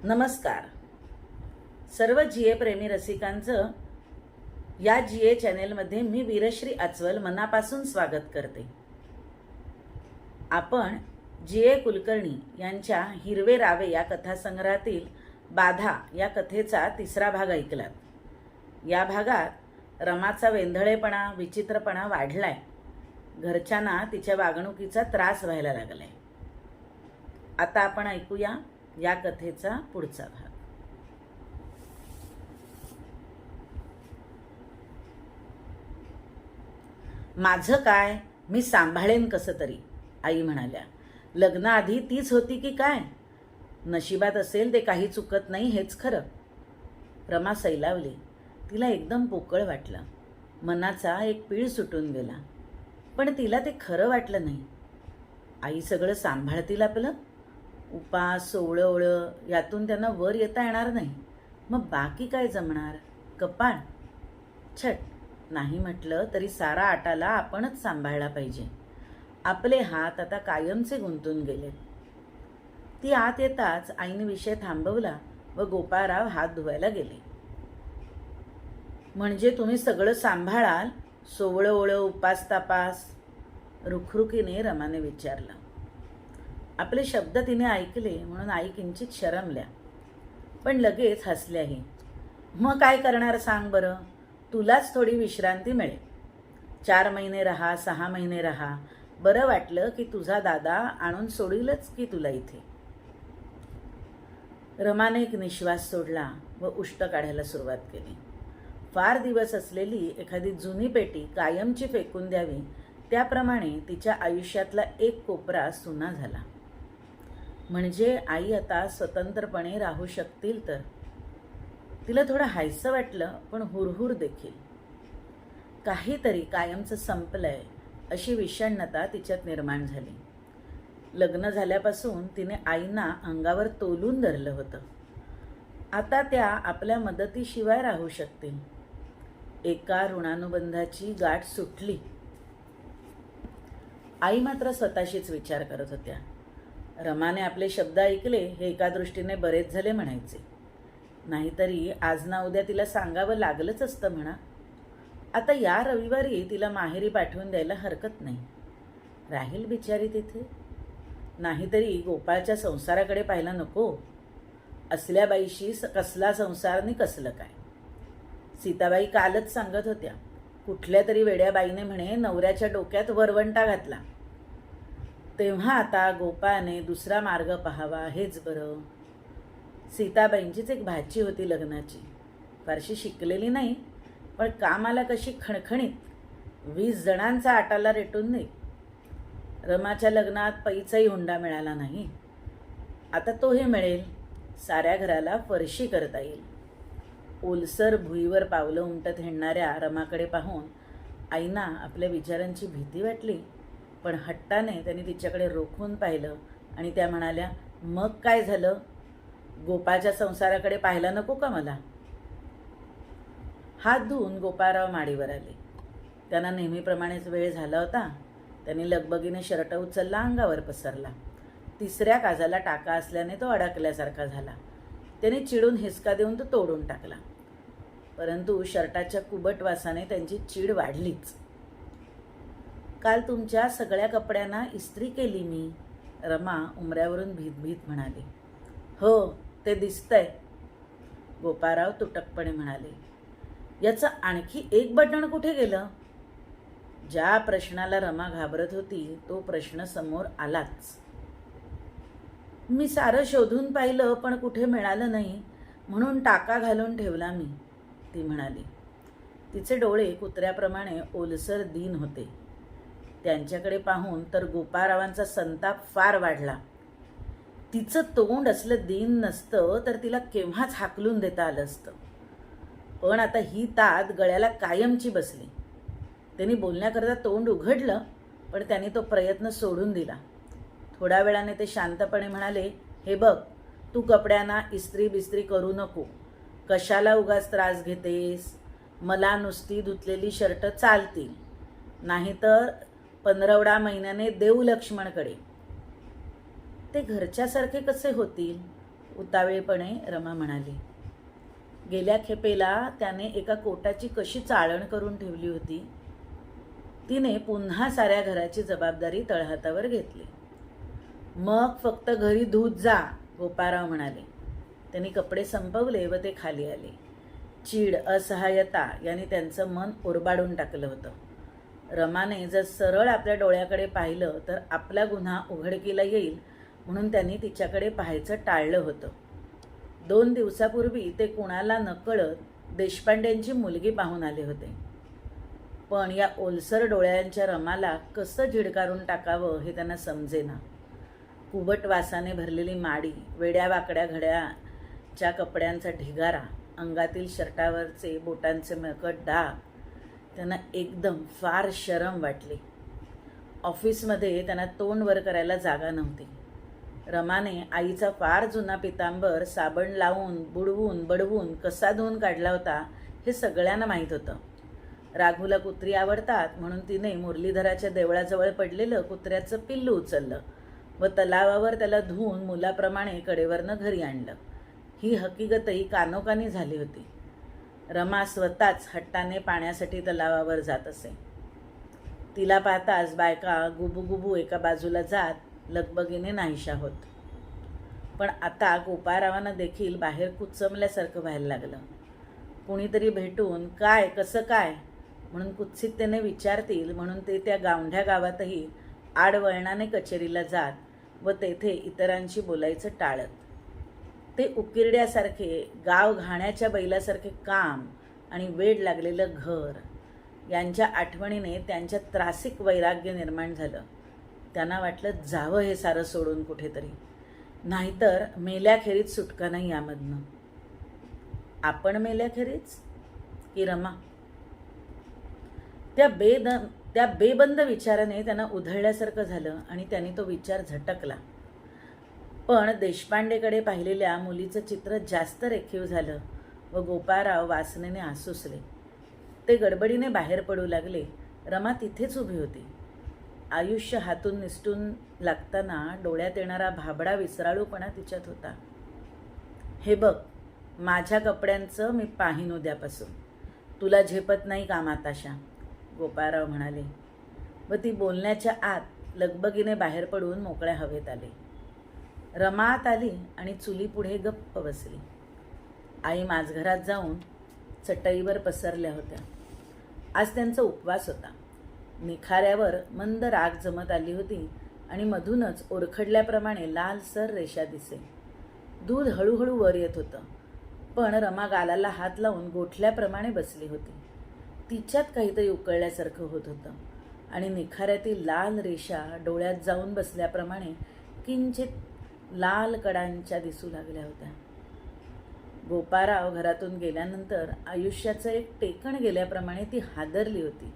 नमस्कार. सर्व जीए प्रेमी रसिकांचं या जीए चॅनेलमध्ये मी वीरश्री आचवल मनापासून स्वागत करते. आपण जीए कुलकर्णी यांच्या हिरवे रावे या कथासंग्रहातील बाधा या कथेचा तिसरा भाग ऐकलात. या भागात रमाचा वेंधळेपणा, विचित्रपणा वाढलाय. घरच्यांना तिच्या वागणुकीचा त्रास व्हायला लागलाय. आता आपण ऐकूया या कथेचा पुढचा भाग. माझं काय, मी सांभाळेन कसं तरी, आई म्हणाल्या. लग्नाआधी तीच होती की काय? नशिबात असेल ते काही चुकत नाही हेच खरं. रमा सैलावली. तिला एकदम पोकळ वाटलं. मनाचा एक पीळ सुटून गेला. पण तिला ते खरं वाटलं नाही. आई सगळं सांभाळतील आपलं. उपास सोवळं यातून त्यांना वर येता येणार नाही. मग बाकी काय जमणार? कपाळ. छट, नाही म्हटलं तरी सारा आटाला आपणच सांभाळला पाहिजे. आपले हात आता कायमचे गुंतून गेलेत. ती आत येताच आईने विषय थांबवला व गोपाळराव हात धुवायला गेले. म्हणजे तुम्ही सगळं सांभाळाल? सोवळं उपास तापास? रुखरुखीने रमाने विचारलं. आपले शब्द तिने ऐकले म्हणून आई किंचित शरमल्या, पण लगेच हसल्याही. मग काय करणार सांग बरं? तुलाच थोडी विश्रांती मिळेल. 4 महिने राहा, 6 महिने राहा. बरं वाटलं की तुझा दादा आणून सोडीलच की तुला इथे. रमाने एक निश्वास सोडला व उष्ट काढायला सुरुवात केली. फार दिवस असलेली एखादी जुनी पेटी कायमची फेकून द्यावी त्याप्रमाणे तिच्या आयुष्यातला एक कोपरा सुना झाला. म्हणजे आई आता स्वतंत्रपणे राहू शकतील तर. तिला थोडं हायसं वाटलं, पण हुरहुर देखील. काहीतरी कायमचं संपलंय अशी विषण्णता तिच्यात निर्माण झाली. लग्न झाल्यापासून तिने आईना अंगावर तोलून धरलं होतं. आता त्या आपल्या मदतीशिवाय राहू शकतील. एका ऋणानुबंधाची गाठ सुटली. आई मात्र स्वतःशीच विचार करत होत्या. रमाने आपले शब्द ऐकले हे एका दृष्टीने बरेच झाले म्हणायचे. नाहीतरी आज ना उद्या तिला सांगावं लागलंच असतं म्हणा. आता या रविवारी तिला माहेरी पाठवून द्यायला हरकत नाही. राहील बिचारी तिथे. नाहीतरी गोपाळच्या संसाराकडे पाहायला नको? असल्या बाईशी कसला संसार नि कसलं काय. सीताबाई कालच सांगत होत्या, कुठल्या तरी वेड्या बाईने म्हणे नवऱ्याच्या डोक्यात वरवंटा घातला. तेव्हा आता गोपाळने दुसरा मार्ग पाहावा हेच बरं. सीताबाईंचीच एक भाची होती लग्नाची. फारशी शिकलेली नाही, पण कामाला कशी खणखणीत. 20 जणांचा आटाला रेटून दे. रमाच्या लग्नात पैचाही हुंडा मिळाला नाही. आता तोही मिळेल. साऱ्या घराला फरशी करता येईल. ओलसर भुईवर पावलं उमटत हिंडणाऱ्या रमाकडे पाहून आईना आपल्या विचारांची भीती वाटली. पण हट्टाने त्यांनी तिच्याकडे रोखून पाहिलं आणि त्या म्हणाल्या, मग काय झालं? गोपाळच्या संसाराकडे पाहायला नको का मला? हात धुवून गोपाळराव माडीवर आले. त्यांना नेहमीप्रमाणेच वेळ झाला होता. त्यांनी लगबगीने शर्ट उचलला, अंगावर पसरला. तिसऱ्या काजाला टाका असल्याने तो अडकल्यासारखा झाला. त्याने चिडून हिसका देऊन तो तोडून टाकला. परंतु शर्टाच्या कुबट वासाने त्यांची चीड वाढलीच. काल तुमच्या सगळ्या कपड्यांना इस्त्री केली मी, रमा उमऱ्यावरून भीत म्हणाली. हो, ते दिसतंय, गोपाळराव तुटकपणे म्हणाले. याचं आणखी एक बटण कुठे गेलं? ज्या प्रश्नाला रमा घाबरत होती तो प्रश्न समोर आलाच. मी सारं शोधून पाहिलं पण कुठे मिळालं नाही, म्हणून टाका घालून ठेवला मी, ती म्हणाली. तिचे डोळे कुत्र्याप्रमाणे ओलसर दीन होते. त्यांच्याकडे पाहून तर गोपाळरावांचा संताप फार वाढला. तिचं तोंड असलं दीन नसतं तर तिला केव्हाच हाकलून देता आलं असतं. पण आता ही तात गळ्याला कायमची बसली. त्यांनी बोलण्याकरता तोंड उघडलं, पण त्यांनी तो प्रयत्न सोडून दिला. थोड्या वेळाने ते शांतपणे म्हणाले, हे बघ, तू कपड्यांना इस्त्री बिस्त्री करू नको. कशाला उगाच त्रास घेतेस? मला नुसती धुतलेली शर्ट चालतील. नाहीतर 15 महिन्याने देऊ लक्ष्मणकडे. ते घरच्यासारखे कसे होतील? उतावीळपणे रमा म्हणाली. गेल्या खेपेला त्याने एका कोटाची कशी चाळण करून ठेवली होती. तिने पुन्हा साऱ्या घराची जबाबदारी तळहातावर घेतली. मग फक्त घरी धूत जा, गोपाळराव म्हणाले. त्यांनी कपडे संपवले व ते खाली आले. चीड, असहाय्यता यांनी त्यांचं मन ओरबाडून टाकलं होतं. रमाने जर सरळ आपल्या डोळ्याकडे पाहिलं तर आपला गुन्हा उघडकीला येईल म्हणून त्यांनी तिच्याकडे पाहायचं टाळलं होतं. 2 दिवसापूर्वी ते कुणाला नकळत देशपांड्यांची मुलगी पाहून आले होते. पण या ओलसर डोळ्यांच्या रमाला कसं झिडकारून टाकावं हे त्यांना समजेना. कुबट वासाने भरलेली माडी, वेड्यावाकड्या घड्याच्या कपड्यांचा ढिगारा, अंगातील शर्टावरचे बोटांचे मळकट डाग त्यांना एकदम फार शरम वाटली. ऑफिसमध्ये त्यांना तोंड वर करायला जागा नव्हती. रमाने आईचा फार जुना पितांबर साबण लावून बुडवून बडवून कसा धुवून काढला होता हे सगळ्यांना माहीत होतं. राघूला कुत्री आवडतात म्हणून तिने मुरलीधराच्या देवळाजवळ पडलेलं कुत्र्याचं पिल्लू उचललं व तलावावर त्याला धुवून मुलाप्रमाणे कडेवरनं घरी आणलं. ही हकीकतही कानोकानी झाली होती. रमा स्वतःच हट्टाने पाण्यासाठी तलावावर जात असे. तिला पाहताच बायका गुबुगुबू एका बाजूला जात लगबगीने नाहीशा होत. पण आता गोपाळरावांना देखील बाहेर कुचमल्यासारखं व्हायला लागलं. कुणीतरी भेटून काय कसं काय म्हणून कुत्सिततेने विचारतील म्हणून ते त्या गावंढ्या गावातही आडवळणाने कचेरीला जात व तेथे इतरांशी बोलायचं टाळत. ते उकिरड्यासारखे, गाव घाण्याच्या बैलासारखे काम आणि वेड लागलेलं घर यांच्या आठवणीने त्यांच्या त्रासिक वैराग्य निर्माण झालं. त्यांना वाटलं जावं हे सारं सोडून कुठेतरी, नाहीतर मेल्याखेरीज सुटका नाही यामधनं. आपण मेल्याखेरीज की रमा? त्या बेबंद विचाराने त्यांना उधळल्यासारखं झालं आणि त्यांनी तो विचार झटकला. पण देशपांडेकडे पाहिलेल्या मुलीचं चित्र जास्त रेखीव झालं व गोपाळराव वासनेने आसुसले. ते गडबडीने बाहेर पडू लागले. रमा तिथेच उभी होती. आयुष्य हातून निसटून लागताना डोळ्यात येणारा भाबडा विसराळूपणा तिच्यात होता. हे बघ, माझ्या कपड्यांचं मी पाहीन उद्यापासून. तुला झेपत नाही का माताशा? गोपाळराव म्हणाले व ती बोलण्याच्या आत लगबगीने बाहेर पडून मोकळ्या हवेत आले. रमा आत आली आणि चुलीपुढे गप्प बसली. आई माझघरात जाऊन चटईवर पसरल्या होत्या. आज त्यांचा उपवास होता. निखाऱ्यावर मंद राग जमत आली होती आणि मधूनच ओरखडल्याप्रमाणे लालसर रेषा दिसे. दूध हळूहळू वर येत होतं. पण रमा गालाला हात लावून गोठल्याप्रमाणे बसली होती. तिच्यात काहीतरी उकळल्यासारखं होत होतं आणि निखाऱ्यातील लाल रेषा डोळ्यात जाऊन बसल्याप्रमाणे किंचित लाल कडांच्या दिसू लागल्या होत्या. गोपाळराव घरातून गेल्यानंतर आयुष्याचं एक टेकण गेल्याप्रमाणे ती हादरली होती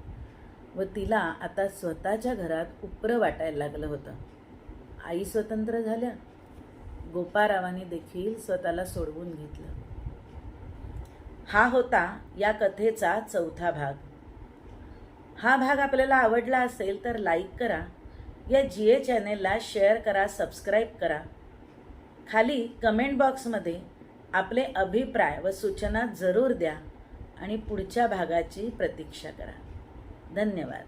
व तिला आता स्वतःच्या घरात उपरं वाटायला लागलं होतं. आई स्वतंत्र झाल्या. गोपाळरावांनी देखील स्वतःला सोडवून घेतलं. हा होता या कथेचा 4था भाग. हा भाग आपल्याला आवडला असेल तर लाईक करा. या GA चॅनेलला शेअर करा, सबस्क्राईब करा. खाली कमेंट बॉक्समध्ये आपले अभिप्राय व सूचना जरूर द्या आणि पुढच्या भागाची प्रतीक्षा करा. धन्यवाद.